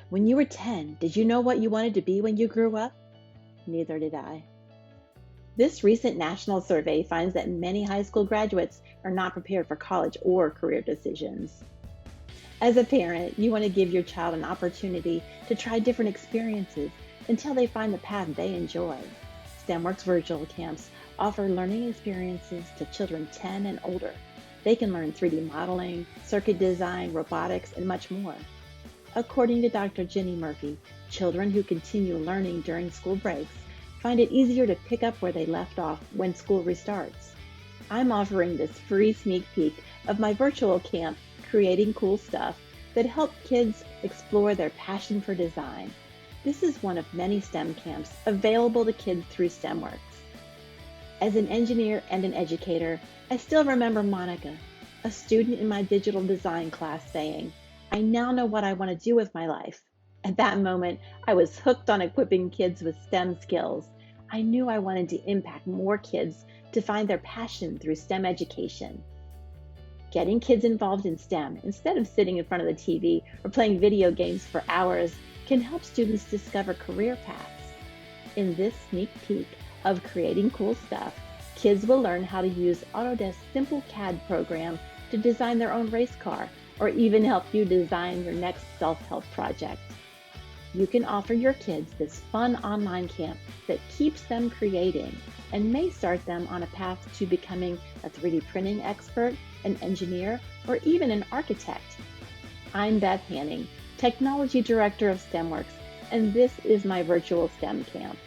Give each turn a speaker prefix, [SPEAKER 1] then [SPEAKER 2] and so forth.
[SPEAKER 1] When you were 10, did you know what you wanted to be when you grew up? Neither did I. This recent national survey finds that many high school graduates are not prepared for college or career decisions. As a parent, you want to give your child an opportunity to try different experiences until they find the path they enjoy. STEMWERX virtual camps offer learning experiences to children 10 and older. They can learn 3D modeling, circuit design, robotics, and much more. According to Dr. Jenny Murphy, children who continue learning during school breaks find it easier to pick up where they left off when school restarts. I'm offering this free sneak peek of my virtual camp, Creating Cool Stuff, that help kids explore their passion for design. This is one of many STEM camps available to kids through STEMWERX. As an engineer and an educator, I still remember Monica, a student in my digital design class, saying, "I now know what I want to do with my life." At that moment, I was hooked on equipping kids with STEM skills. I knew I wanted to impact more kids to find their passion through STEM education. Getting kids involved in STEM instead of sitting in front of the TV or playing video games for hours can help students discover career paths. In this sneak peek of Creating Cool Stuff, kids will learn how to use Autodesk's simple CAD program to design their own race car or even help you design your next self-help project. You can offer your kids this fun online camp that keeps them creating and may start them on a path to becoming a 3D printing expert, an engineer, or even an architect. I'm Beth Hanning, Technology Director of STEMWERX, and this is my virtual STEM camp.